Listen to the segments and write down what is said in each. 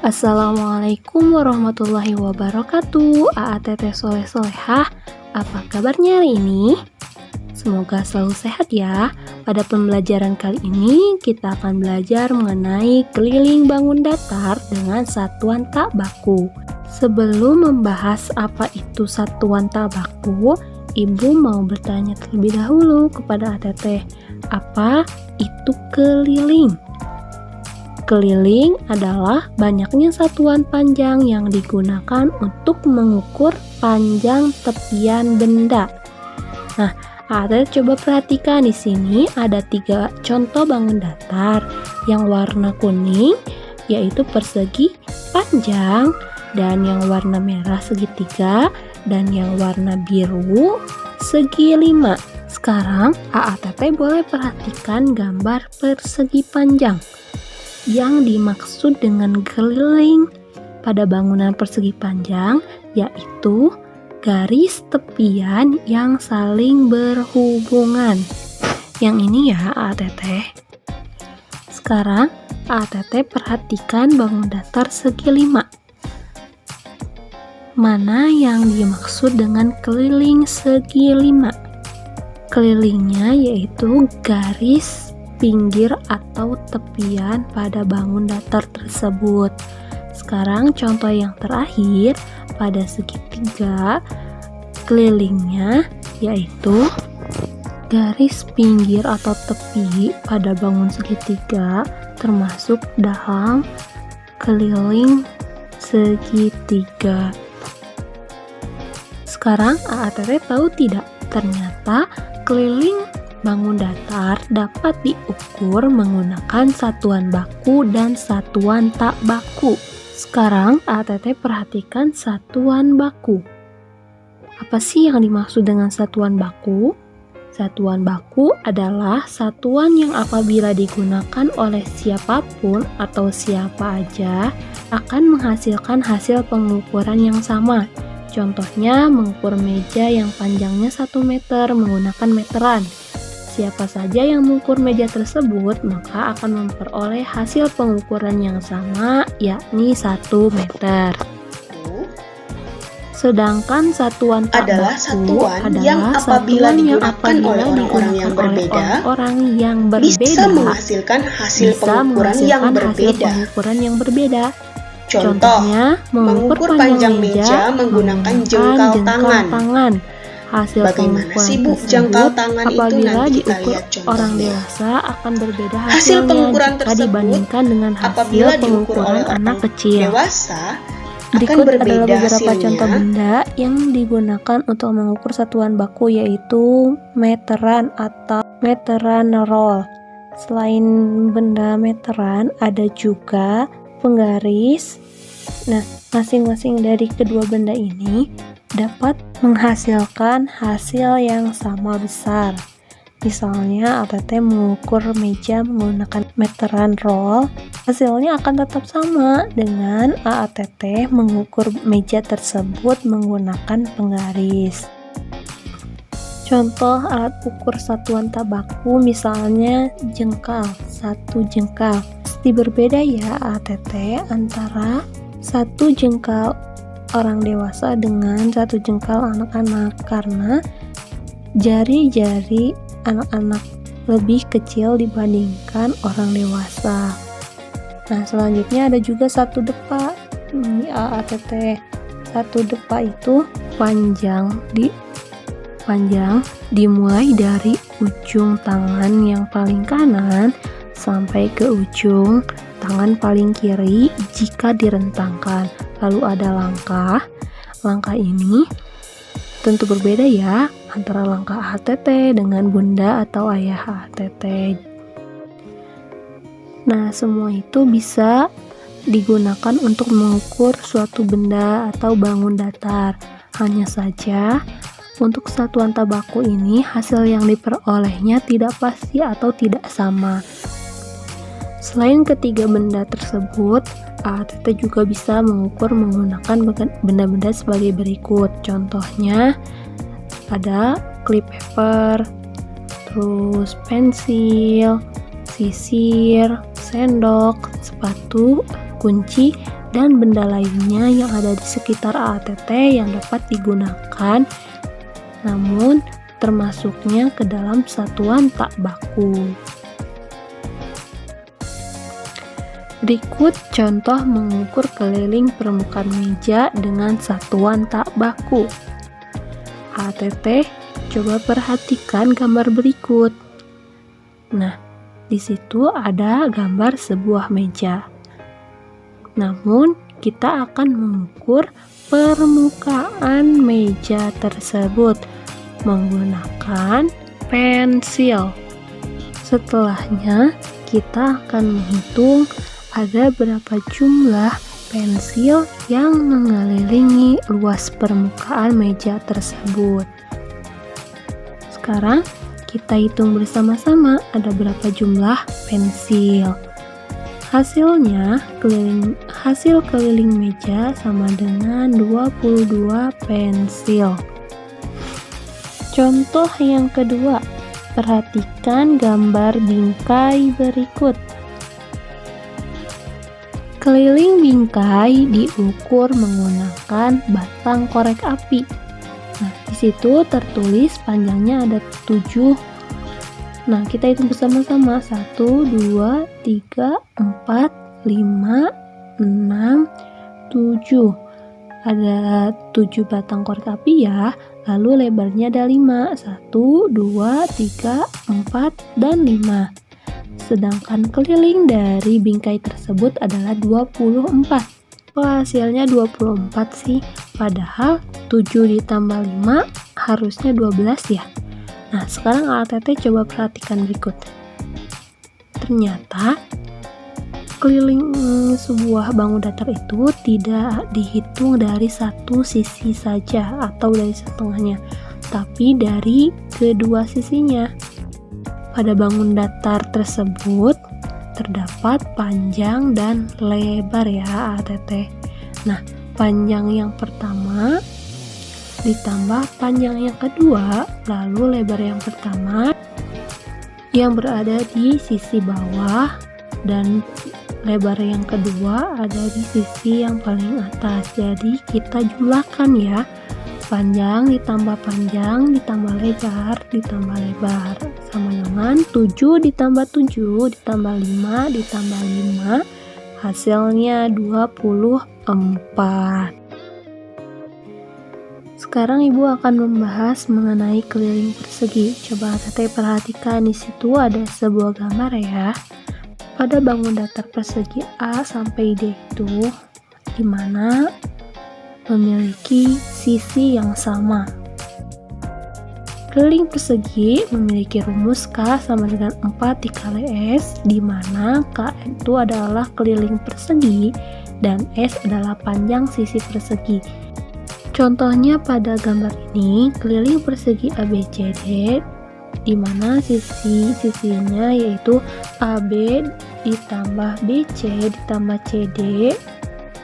Assalamualaikum warahmatullahi wabarakatuh. AATT Soleh Solehah, apa kabarnya hari ini? Semoga selalu sehat ya. Pada pembelajaran kali ini kita akan belajar mengenai keliling bangun datar dengan satuan tak baku. Sebelum membahas apa itu satuan tak baku, Ibu mau bertanya terlebih dahulu kepada ATT, apa itu keliling? Keliling adalah banyaknya satuan panjang yang digunakan untuk mengukur panjang tepian benda. Nah, Ada coba perhatikan di sini ada 3 contoh bangun datar. Yang warna kuning yaitu persegi panjang, dan yang warna merah segitiga, dan yang warna biru segi 5. Sekarang AATT boleh perhatikan gambar persegi panjang. Yang dimaksud dengan keliling pada bangunan persegi panjang yaitu garis tepian yang saling berhubungan. Yang ini ya AATT. Sekarang AATT perhatikan bangun datar segi 5. Mana yang dimaksud dengan keliling segi 5? Kelilingnya yaitu garis pinggir atau tepian pada bangun datar tersebut. Sekarang contoh yang terakhir pada segitiga, kelilingnya yaitu garis pinggir atau tepi pada bangun segitiga termasuk dalam keliling segitiga. Sekarang AATT tahu tidak? Ternyata keliling bangun datar dapat diukur menggunakan satuan baku dan satuan tak baku. Sekarang AATT perhatikan satuan baku. Apa sih yang dimaksud dengan satuan baku? Satuan baku adalah satuan yang apabila digunakan oleh siapapun atau siapa aja akan menghasilkan hasil pengukuran yang sama. Contohnya mengukur meja yang panjangnya 1 meter menggunakan meteran. Siapa saja yang mengukur meja tersebut maka akan memperoleh hasil pengukuran yang sama, yakni 1 meter. Sedangkan satuan tak adalah baku satuan yang apabila digunakan oleh orang-orang yang berbeda bisa menghasilkan hasil pengukuran yang berbeda. Contohnya, mengukur panjang meja menggunakan jengkal tangan. Hasil bagaimana sih Bu jangkau tangan itu nanti kita lihat contohnya. Orang dewasa akan berbeda hasil pengukuran jika tersebut dibandingkan dengan hasil apabila diukur oleh anak kecil. Dewasa Berikut akan berbeda adalah beberapa hasilnya. contoh benda yang digunakan untuk mengukur satuan baku yaitu meteran atau meteran roll. Selain benda meteran ada juga penggaris. Nah, masing-masing dari kedua benda ini dapat menghasilkan hasil yang sama besar. Misalnya ATT mengukur meja menggunakan meteran roll, hasilnya akan tetap sama dengan AATT mengukur meja tersebut menggunakan penggaris. Contoh alat ukur satuan tak baku misalnya jengkal, 1 jengkal. Pasti berbeda ya AATT antara 1 jengkal orang dewasa dengan 1 jengkal anak-anak karena jari-jari anak-anak lebih kecil dibandingkan orang dewasa. Nah, selanjutnya ada juga 1 depa. Ini AATT. 1 depa itu panjang dimulai dari ujung tangan yang paling kanan sampai ke ujung tangan paling kiri jika direntangkan. Lalu ada langkah. Langkah ini tentu berbeda ya antara langkah ATT dengan bunda atau ayah ATT. Nah, semua itu bisa digunakan untuk mengukur suatu benda atau bangun datar. Hanya saja untuk satuan tak baku ini hasil yang diperolehnya tidak pasti atau tidak sama. Selain ketiga benda tersebut, AATT juga bisa mengukur menggunakan benda-benda sebagai berikut. Contohnya ada clip paper, terus pensil, sisir, sendok, sepatu, kunci, dan benda lainnya yang ada di sekitar AATT yang dapat digunakan, namun termasuknya ke dalam satuan tak baku. Berikut contoh mengukur keliling permukaan meja dengan satuan tak baku. AATT, coba perhatikan gambar berikut. Nah, di situ ada gambar sebuah meja. Namun, kita akan mengukur permukaan meja tersebut menggunakan pensil. Setelahnya, kita akan menghitung ada berapa jumlah pensil yang mengelilingi luas permukaan meja tersebut. Sekarang kita hitung bersama-sama ada berapa jumlah pensil. Hasil keliling meja sama dengan 22 pensil. Contoh yang kedua, perhatikan gambar bingkai berikut. Keliling bingkai diukur menggunakan batang korek api. Nah, di situ tertulis panjangnya ada 7. Nah, kita hitung bersama-sama. 1, 2, 3, 4, 5, 6, 7. Ada 7 batang korek api ya. Lalu lebarnya ada 5. 1, 2, 3, 4, dan 5. Sedangkan keliling dari bingkai tersebut adalah 24. Hasilnya 24 sih, padahal 7 ditambah 5 harusnya 12 ya. Nah, sekarang AATT coba perhatikan berikut. Ternyata keliling sebuah bangun datar itu tidak dihitung dari satu sisi saja atau dari setengahnya, tapi dari kedua sisinya. Pada bangun datar tersebut terdapat panjang dan lebar ya AATT. Nah, panjang yang pertama ditambah panjang yang kedua, lalu lebar yang pertama yang berada di sisi bawah dan lebar yang kedua ada di sisi yang paling atas. Jadi kita jumlahkan ya. Panjang ditambah panjang ditambah lebar ditambah lebar sama dengan 7 ditambah 7 ditambah 5 ditambah 5, hasilnya 24. Sekarang Ibu akan membahas mengenai keliling persegi. Coba AATT perhatikan, di situ ada sebuah gambar ya. Pada bangun datar persegi A sampai D itu dimana memiliki sisi yang sama. Keliling persegi memiliki rumus K sama dengan 4 dikali S, di mana K itu adalah keliling persegi dan S adalah panjang sisi persegi. Contohnya pada gambar ini, keliling persegi ABCD, di mana sisinya yaitu AB ditambah BC ditambah CD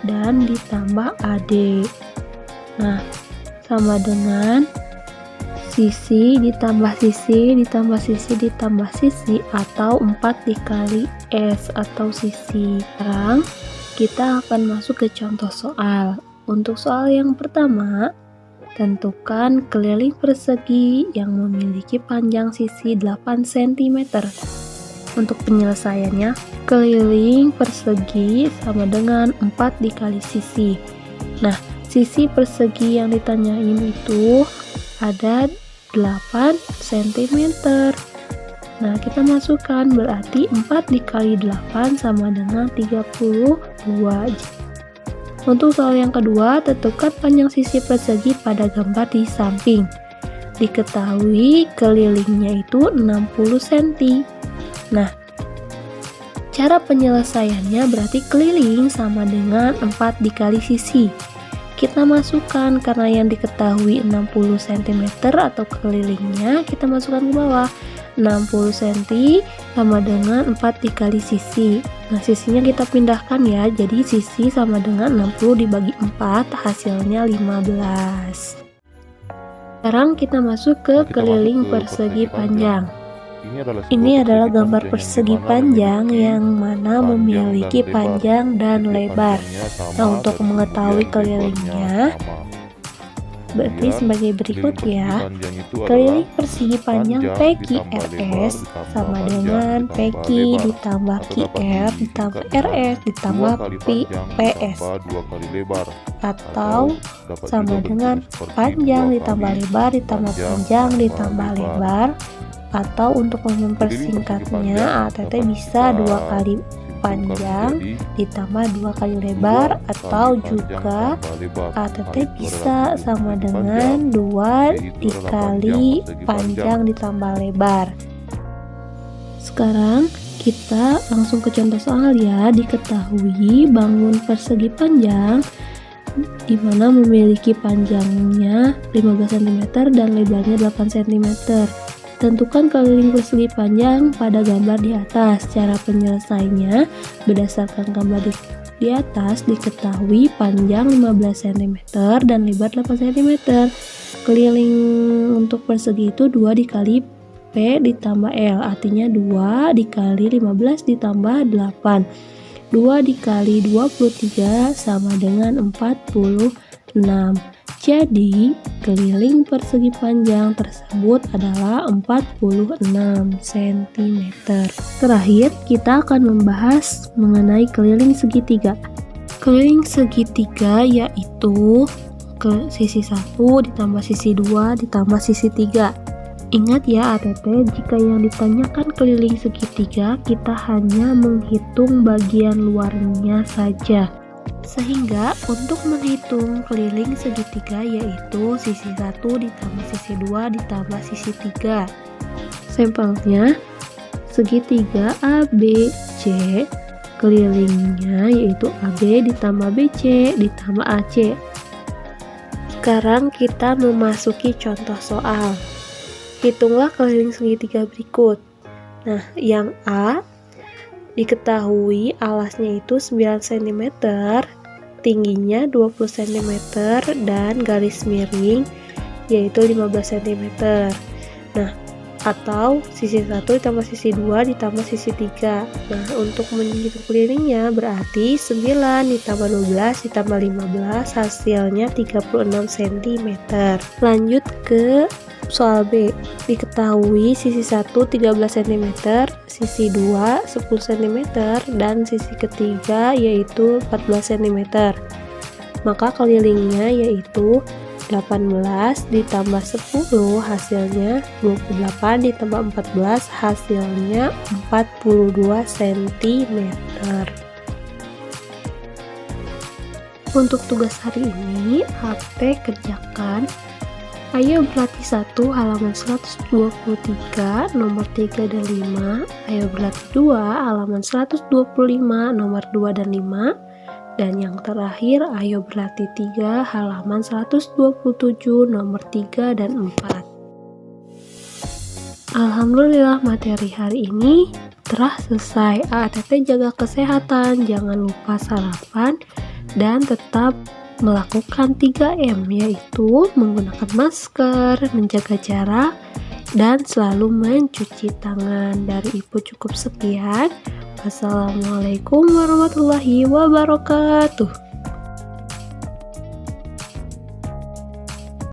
dan ditambah AD. Nah, sama dengan sisi ditambah sisi ditambah sisi ditambah sisi atau 4 dikali S atau sisi. Sekarang kita akan masuk ke contoh soal. Untuk soal yang pertama, tentukan keliling persegi yang memiliki panjang sisi 8 cm. Untuk penyelesaiannya, keliling persegi sama dengan 4 dikali sisi. Nah, sisi persegi yang ditanyain itu ada 8 cm. Nah, kita masukkan berarti 4 dikali 8 sama dengan 32. Untuk soal yang kedua, tentukan panjang sisi persegi pada gambar di samping. Diketahui kelilingnya itu 60 cm. Nah, cara penyelesaiannya berarti keliling sama dengan 4 dikali sisi. Kita masukkan karena yang diketahui 60 cm atau kelilingnya, kita masukkan ke bawah. 60 cm sama dengan 4 dikali sisi. Nah, sisinya kita pindahkan ya. Jadi sisi sama dengan 60 dibagi 4, hasilnya 15. Sekarang kita masuk ke keliling persegi panjang. Ini adalah gambar persegi panjang yang mana memiliki panjang dan lebar. Nah, untuk mengetahui kelilingnya, berarti sebagai berikut ya. Keliling persegi panjang PQRS sama dengan PQ ditambah QR ditambah RS ditambah PS, atau sama dengan panjang ditambah lebar ditambah panjang ditambah lebar, atau untuk mempersingkatnya ATT bisa 2 kali panjang ditambah 2 kali lebar, atau juga ATT bisa sama dengan 2 dikali panjang ditambah lebar. Sekarang kita langsung ke contoh soal ya. Diketahui bangun persegi panjang di mana memiliki panjangnya 15 cm dan lebarnya 8 cm. Tentukan keliling persegi panjang pada gambar di atas. Cara penyelesaiannya berdasarkan gambar di atas diketahui panjang 15 cm dan lebar 8 cm. Keliling untuk persegi itu 2 dikali P ditambah L, artinya 2 dikali 15 ditambah 8. 2 dikali 23 sama dengan 46. Jadi, keliling persegi panjang tersebut adalah 46 cm. Terakhir, kita akan membahas mengenai keliling segitiga. Keliling segitiga yaitu ke sisi 1 ditambah sisi 2 ditambah sisi 3. Ingat ya ATT, jika yang ditanyakan keliling segitiga, kita hanya menghitung bagian luarnya saja. Sehingga untuk menghitung keliling segitiga yaitu sisi 1 ditambah sisi 2 ditambah sisi 3. Sampelnya, segitiga ABC, kelilingnya yaitu AB ditambah BC ditambah AC. Sekarang kita memasuki contoh soal. Hitunglah keliling segitiga berikut. Nah, yang A diketahui alasnya itu 9 cm, tingginya 20 cm, dan garis miring yaitu 15 cm. Nah, atau sisi 1 ditambah sisi 2 ditambah sisi 3. Nah, untuk menghitung kelilingnya berarti 9 ditambah 12 ditambah 15 hasilnya 36 cm. Lanjut ke soal B. Diketahui sisi 1 13 cm, sisi 2 10 cm, dan sisi ketiga yaitu 14 cm. Maka kelilingnya yaitu 18 ditambah 10 hasilnya 28 ditambah 14 hasilnya 42 cm. Untuk tugas hari ini, AT kerjakan. Ayo berlatih 1 halaman 123 nomor 3 dan 5. Ayo berlatih 2 halaman 125 nomor 2 dan 5. Dan yang terakhir, ayo berlatih 3 halaman 127 nomor 3 dan 4. Alhamdulillah materi hari ini telah selesai. ATT jaga kesehatan, jangan lupa sarapan, dan tetap melakukan 3M, yaitu menggunakan masker, menjaga jarak, dan selalu mencuci tangan. Dari Ibu cukup sekian. Wassalamualaikum warahmatullahi wabarakatuh.